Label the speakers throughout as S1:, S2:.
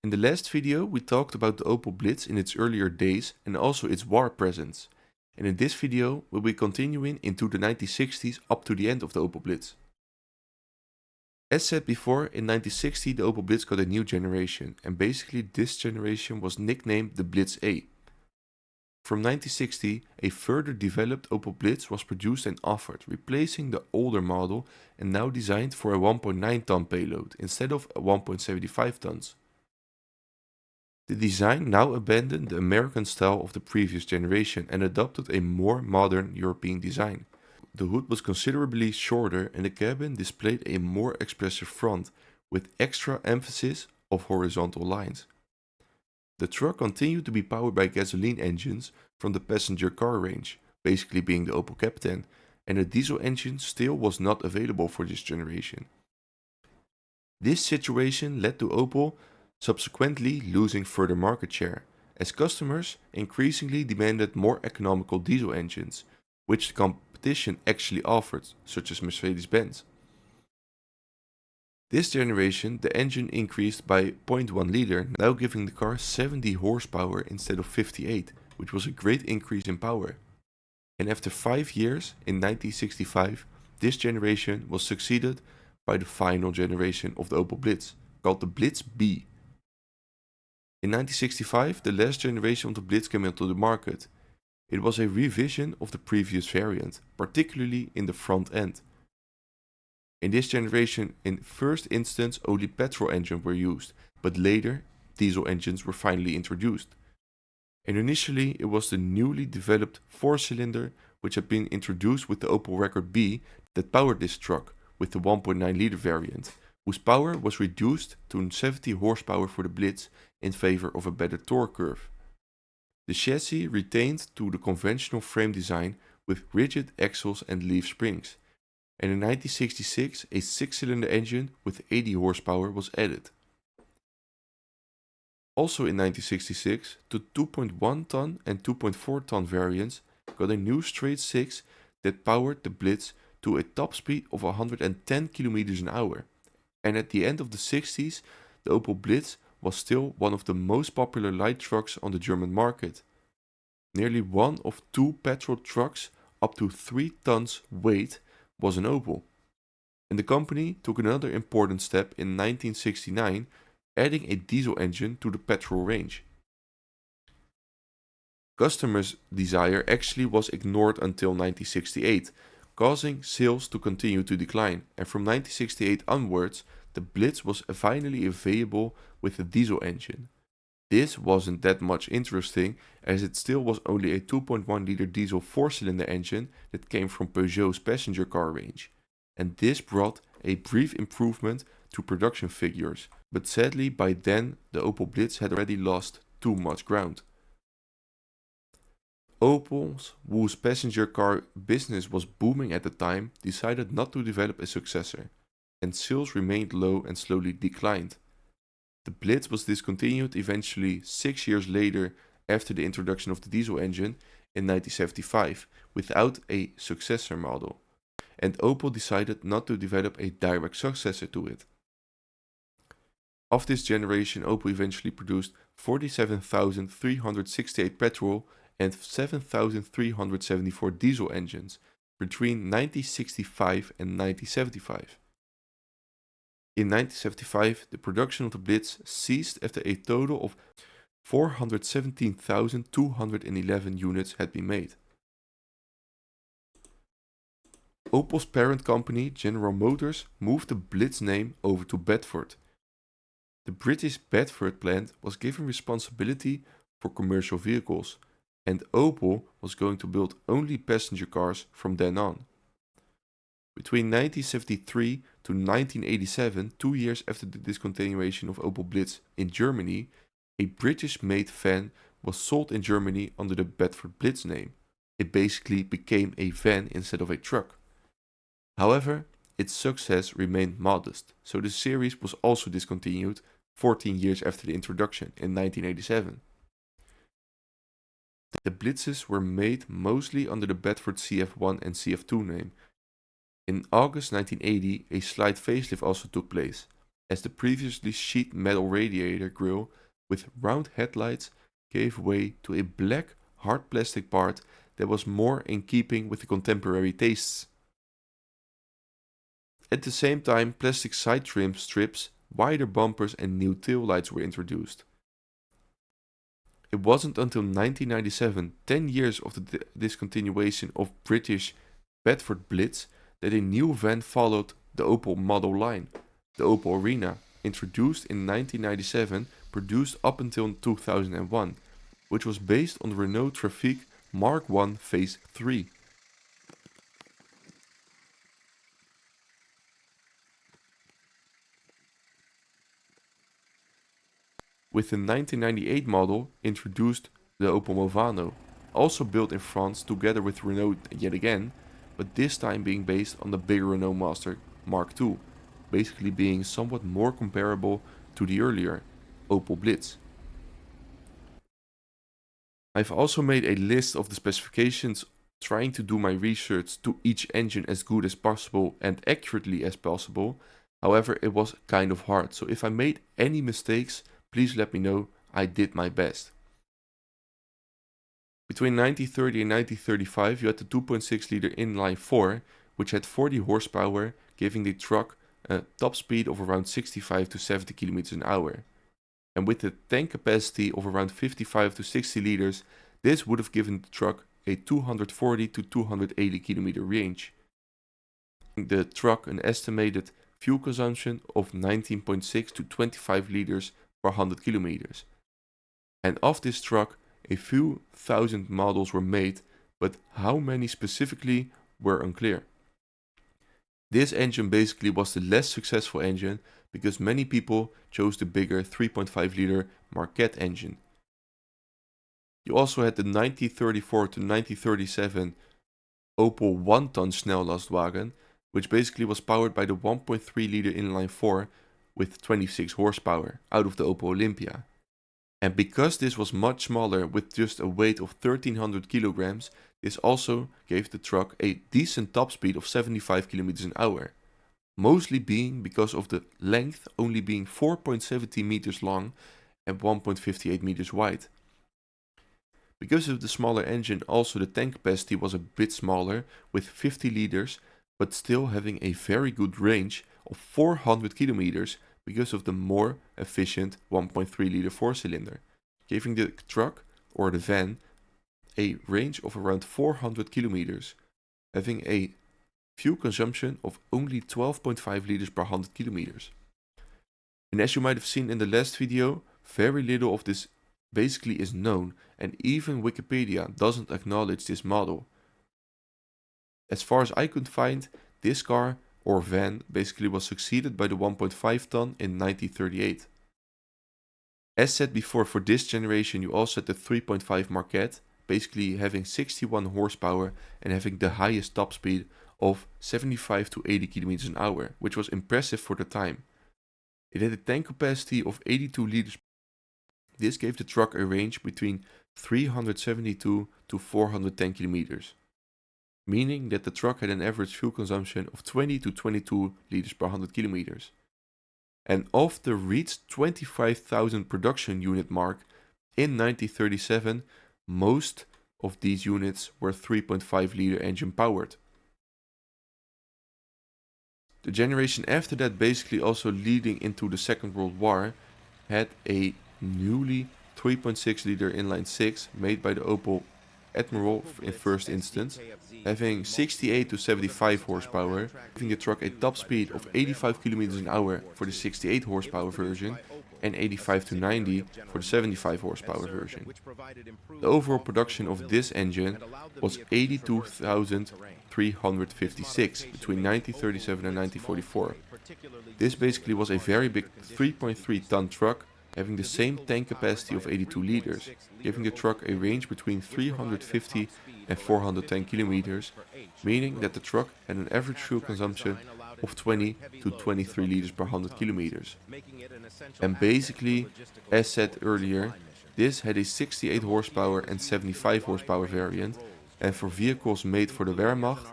S1: In the last video we talked about the Opel Blitz in its earlier days and also its war presence. And in this video we'll be continuing into the 1960s up to the end of the Opel Blitz. As said before, in 1960 the Opel Blitz got a new generation, and basically this generation was nicknamed the Blitz A. From 1960, a further developed Opel Blitz was produced and offered, replacing the older model and now designed for a 1.9 ton payload instead of 1.75 tons. The design now abandoned the American style of the previous generation and adopted a more modern European design. The hood was considerably shorter and the cabin displayed a more expressive front with extra emphasis of horizontal lines. The truck continued to be powered by gasoline engines from the passenger car range, basically being the Opel Captain, and a diesel engine still was not available for this generation. This situation led to Opel subsequently losing further market share, as customers increasingly demanded more economical diesel engines, which the competition actually offered, such as Mercedes-Benz. This generation, the engine increased by 0.1 liter, now giving the car 70 horsepower instead of 58, which was a great increase in power. And after 5 years, in 1965, this generation was succeeded by the final generation of the Opel Blitz, called the Blitz B. In 1965, the last generation of the Blitz came into the market. It was a revision of the previous variant, particularly in the front end. In this generation, in first instance only petrol engines were used, but later diesel engines were finally introduced. And initially it was the newly developed 4-cylinder which had been introduced with the Opel Rekord B that powered this truck with the 1.9 liter variant, whose power was reduced to 70 horsepower for the Blitz in favor of a better torque curve. The chassis retained to the conventional frame design with rigid axles and leaf springs. And in 1966 a 6-cylinder engine with 80 horsepower was added. Also in 1966, the 2.1 ton and 2.4 ton variants got a new straight 6 that powered the Blitz to a top speed of 110 km an hour. And at the end of the 60s, the Opel Blitz was still one of the most popular light trucks on the German market. Nearly one of 2 petrol trucks up to 3 tons weight was an Opel. And the company took another important step in 1969, adding a diesel engine to the petrol range. Customers' desire actually was ignored until 1968, causing sales to continue to decline, and from 1968 onwards, the Blitz was finally available with a diesel engine. This wasn't that much interesting, as it still was only a 2.1 liter diesel 4-cylinder engine that came from Peugeot's passenger car range, and this brought a brief improvement to production figures, but sadly by then the Opel Blitz had already lost too much ground. Opel, whose passenger car business was booming at the time, decided not to develop a successor, and sales remained low and slowly declined. The Blitz was discontinued eventually 6 years later after the introduction of the diesel engine in 1975 without a successor model, and Opel decided not to develop a direct successor to it. Of this generation, Opel eventually produced 47,368 petrol and 7,374 diesel engines between 1965 and 1975. In 1975, the production of the Blitz ceased after a total of 417,211 units had been made. Opel's parent company, General Motors, moved the Blitz name over to Bedford. The British Bedford plant was given responsibility for commercial vehicles, and Opel was going to build only passenger cars from then on. Between 1973 to 1987, 2 years after the discontinuation of Opel Blitz in Germany, a British-made van was sold in Germany under the Bedford Blitz name. It basically became a van instead of a truck. However, its success remained modest, so the series was also discontinued 14 years after the introduction in 1987. The Blitzes were made mostly under the Bedford CF1 and CF2 name. In August 1980, a slight facelift also took place, as the previously sheet metal radiator grille with round headlights gave way to a black hard plastic part that was more in keeping with the contemporary tastes. At the same time, plastic side trim strips, wider bumpers and new taillights were introduced. It wasn't until 1997, 10 years of the discontinuation of British Bedford Blitz, that a new van followed the Opel model line, the Opel Arena, introduced in 1997, produced up until 2001, which was based on the Renault Trafic Mark I Phase 3. With the 1998 model introduced the Opel Movano, also built in France together with Renault yet again, but this time being based on the bigger Renault Master Mark II, basically being somewhat more comparable to the earlier Opel Blitz. I've also made a list of the specifications, trying to do my research to each engine as good as possible and accurately as possible. However, it was kind of hard, so if I made any mistakes, please let me know. I did my best. Between 1930 and 1935 you had the 2.6 liter inline 4, which had 40 horsepower, giving the truck a top speed of around 65 to 70 km an hour. And with the tank capacity of around 55 to 60 liters, this would have given the truck a 240 to 280 km range. The truck an estimated fuel consumption of 19.6 to 25 liters per 100 kilometers. And of this truck, a few thousand models were made, but how many specifically were unclear. This engine basically was the less successful engine because many people chose the bigger 3.5 liter Marquette engine. You also had the 1934 to 1937 Opel 1-ton Snellastwagen, which basically was powered by the 1.3 liter inline 4 with 26 horsepower out of the Opel Olympia. And because this was much smaller with just a weight of 1300 kilograms, this also gave the truck a decent top speed of 75 kilometers an hour. Mostly being because of the length only being 4.70 meters long and 1.58 meters wide. Because of the smaller engine, also the tank capacity was a bit smaller with 50 liters, but still having a very good range of 400 kilometers because of the more efficient 1.3 liter 4-cylinder, giving the truck or the van a range of around 400 kilometers, having a fuel consumption of only 12.5 liters per 100 kilometers. And as you might have seen in the last video, very little of this basically is known, and even Wikipedia doesn't acknowledge this model. As far as I could find, this car or van basically was succeeded by the 1.5 ton in 1938. As said before, for this generation you also had the 3.5 Marquette, basically having 61 horsepower and having the highest top speed of 75 to 80 km an hour, which was impressive for the time. It had a tank capacity of 82 liters. This gave the truck a range between 372 to 410 kilometers, meaning that the truck had an average fuel consumption of 20 to 22 liters per 100 kilometers. And of the reached 25,000 production unit mark in 1937, most of these units were 3.5 liter engine powered. The generation after that, basically also leading into the Second World War, had a newly 3.6 liter inline 6 made by the Opel Admiral in first instance, having 68 to 75 horsepower, giving the truck a top speed of 85 km an hour for the 68 horsepower version and 85 to 90 for the 75 horsepower version. The overall production of this engine was 82,356 between 1937 and 1944. This basically was a very big 3.3 ton truck having the same tank capacity of 82 liters, giving the truck a range between 350 and 410 kilometers, meaning that the truck had an average fuel consumption of 20 to 23 liters per 100 kilometers. And basically, as said earlier, this had a 68 horsepower and 75 horsepower variant, and for vehicles made for the Wehrmacht,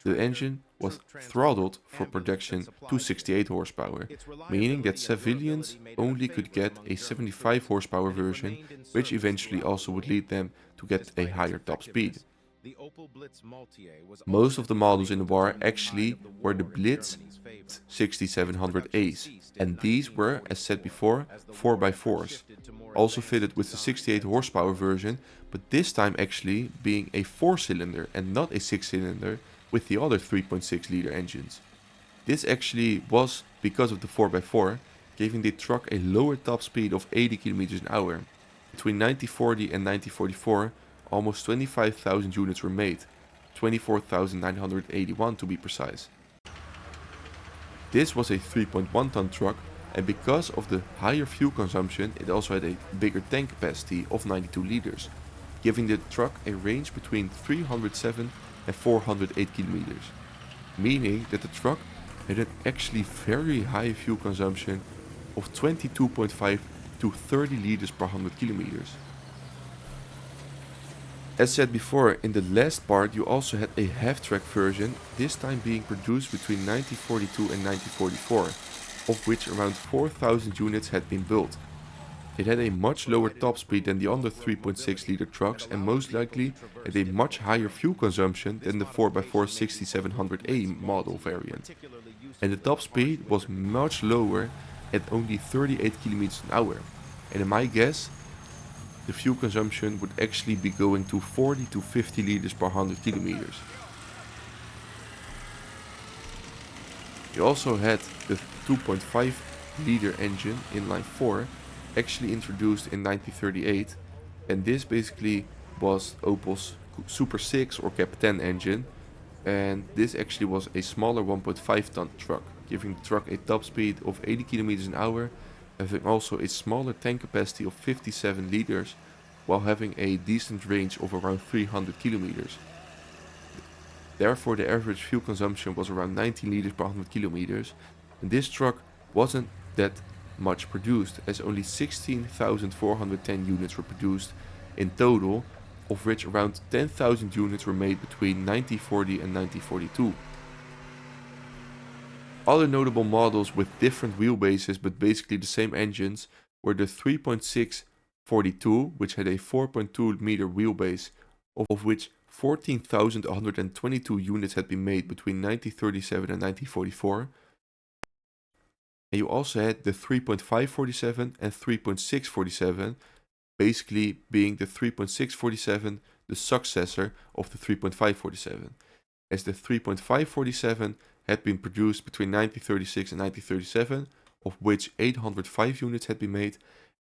S1: the engine was throttled for production to 68 horsepower, meaning that civilians only could get a 75 horsepower version, which eventually also would lead them to get a higher top speed. Most of the models in the war actually were the Blitz 6700As, and these were, as said before, 4x4s, also fitted with the 68 horsepower version, but this time actually being a 4-cylinder and not a 6-cylinder with the other 3.6 liter engines. This actually was because of the 4x4, giving the truck a lower top speed of 80 km an hour. Between 1940 and 1944, almost 25,000 units were made, 24,981 to be precise. This was a 3.1 ton truck, and because of the higher fuel consumption, it also had a bigger tank capacity of 92 liters, giving the truck a range between 307 and 408 kilometers, meaning that the truck had an actually very high fuel consumption of 22.5 to 30 liters per 100 kilometers. As said before, in the last part you also had a half-track version, this time being produced between 1942 and 1944, of which around 4,000 units had been built. It had a much lower top speed than the other 3.6 liter trucks and most likely had a much higher fuel consumption than the 4x4 6700A model variant. And the top speed was much lower at only 38 km an hour. And in my guess, the fuel consumption would actually be going to 40 to 50 liters per 100 kilometers. You also had the 2.5 liter engine inline 4 actually introduced in 1938, and this basically was Opel's Super 6 or Cap 10 engine, and this actually was a smaller 1.5 ton truck, giving the truck a top speed of 80 km an hour, having also a smaller tank capacity of 57 liters, while having a decent range of around 300 kilometers. Therefore, the average fuel consumption was around 19 liters per 100 kilometers, and this truck wasn't that much produced, as only 16,410 units were produced in total, of which around 10,000 units were made between 1940 and 1942. Other notable models with different wheelbases but basically the same engines were the 3.642, which had a 4.2 meter wheelbase, of which 14,122 units had been made between 1937 and 1944. And you also had the 3.547 and 3.647, basically being the 3.647 the successor of the 3.547, as the 3.547 had been produced between 1936 and 1937, of which 805 units had been made,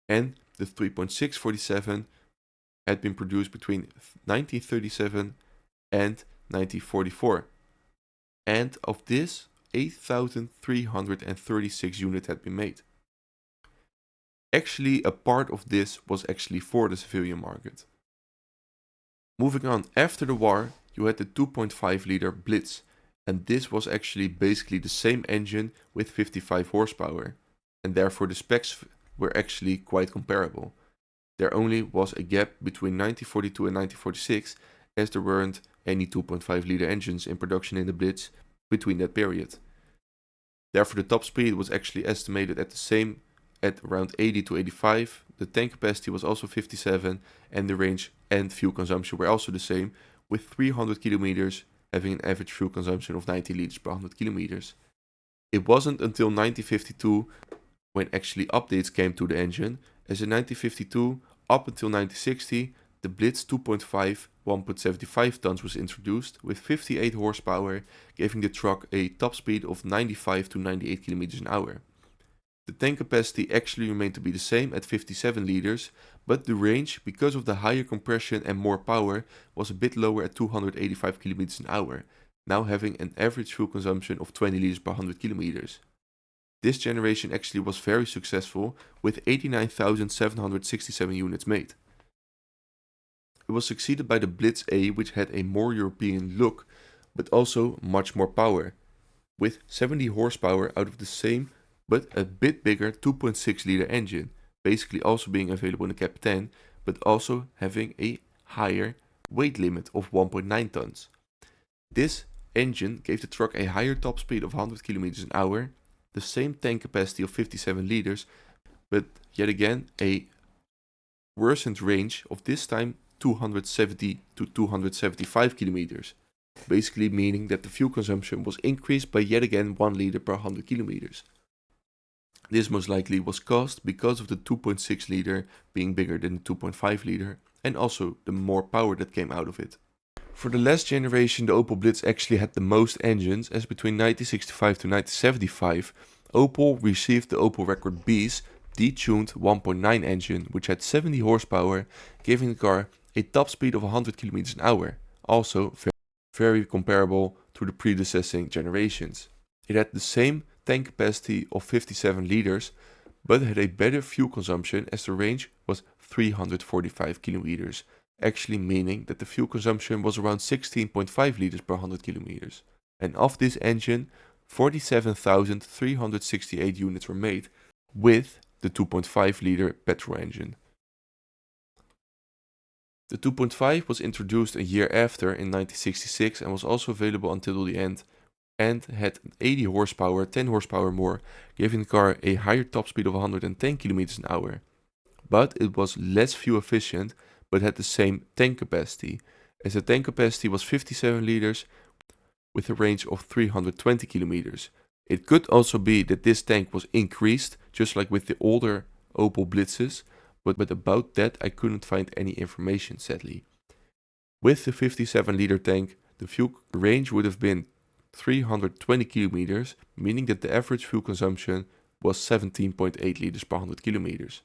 S1: and the 3.647 had been produced between 1937 and 1944. And of this, 8,336 units had been made. Actually, a part of this was actually for the civilian market. Moving on, after the war, you had the 2.5 liter Blitz, and this was actually basically the same engine with 55 horsepower, and therefore the specs were actually quite comparable. There only was a gap between 1942 and 1946, as there weren't any 2.5 liter engines in production in the Blitz between that period. Therefore the top speed was actually estimated at the same at around 80 to 85, the tank capacity was also 57, and the range and fuel consumption were also the same, with 300 kilometers having an average fuel consumption of 90 liters per 100 kilometers. It wasn't until 1952 when actually updates came to the engine, as in 1952 up until 1960 the Blitz 2.5 1.75 tons was introduced with 58 horsepower, giving the truck a top speed of 95 to 98 km an hour. The tank capacity actually remained to be the same at 57 liters, but the range, because of the higher compression and more power, was a bit lower at 285 km an hour, now having an average fuel consumption of 20 liters per 100 kilometers. This generation actually was very successful, with 89,767 units made. It was succeeded by the Blitz A, which had a more European look, but also much more power, with 70 horsepower out of the same but a bit bigger 2.6 liter engine, basically also being available in the Cap 10, but also having a higher weight limit of 1.9 tons. This engine gave the truck a higher top speed of 100 km an hour, the same tank capacity of 57 liters, but yet again a worsened range of this time 270 to 275 kilometers, basically meaning that the fuel consumption was increased by yet again 1 liter per 100 kilometers. This most likely was caused because of the 2.6 liter being bigger than the 2.5 liter and also the more power that came out of it. For the last generation, the Opel Blitz actually had the most engines, as between 1965 to 1975 Opel received the Opel Record B's detuned 1.9 engine, which had 70 horsepower, giving the car a top speed of 100 km an hour, also very comparable to the predecessing generations. It had the same tank capacity of 57 liters, but had a better fuel consumption as the range was 345 kilometers, actually meaning that the fuel consumption was around 16.5 liters per 100 kilometers. And of this engine, 47,368 units were made with the 2.5 liter petrol engine. The 2.5 was introduced a year after in 1966 and was also available until the end, and had 80 horsepower, 10 horsepower more, giving the car a higher top speed of 110 km an hour. But it was less fuel efficient, but had the same tank capacity, as the tank capacity was 57 liters with a range of 320 kilometers. It could also be that this tank was increased, just like with the older Opel Blitzes, but about that I couldn't find any information, sadly. With the 57 liter tank, the fuel range would have been 320 kilometers, meaning that the average fuel consumption was 17.8 liters per 100 kilometers.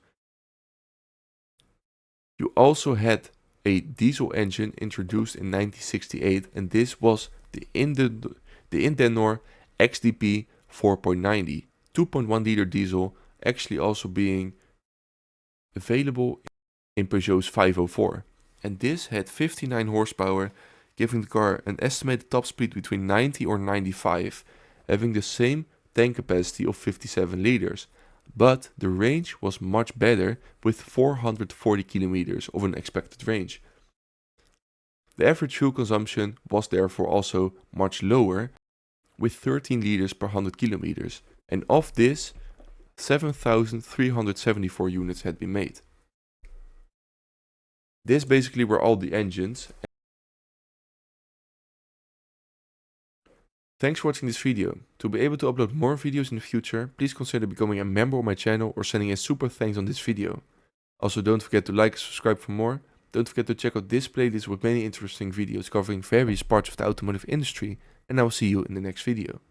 S1: You also had a diesel engine introduced in 1968, and this was the Indenor XDP 4.90, 2.1 liter diesel, actually also being available in Peugeot's 504. And this had 59 horsepower, giving the car an estimated top speed between 90 or 95, having the same tank capacity of 57 liters. But the range was much better with 440 kilometers of an expected range. The average fuel consumption was therefore also much lower, with 13 liters per 100 kilometers, and of this 7,374 units had been made. This basically were all the engines. Thanks for watching this video. To be able to upload more videos in the future, please consider becoming a member of my channel or sending a super thanks on this video. Also, don't forget to like and subscribe for more. Don't forget to check out this playlist with many interesting videos covering various parts of the automotive industry, and I will see you in the next video.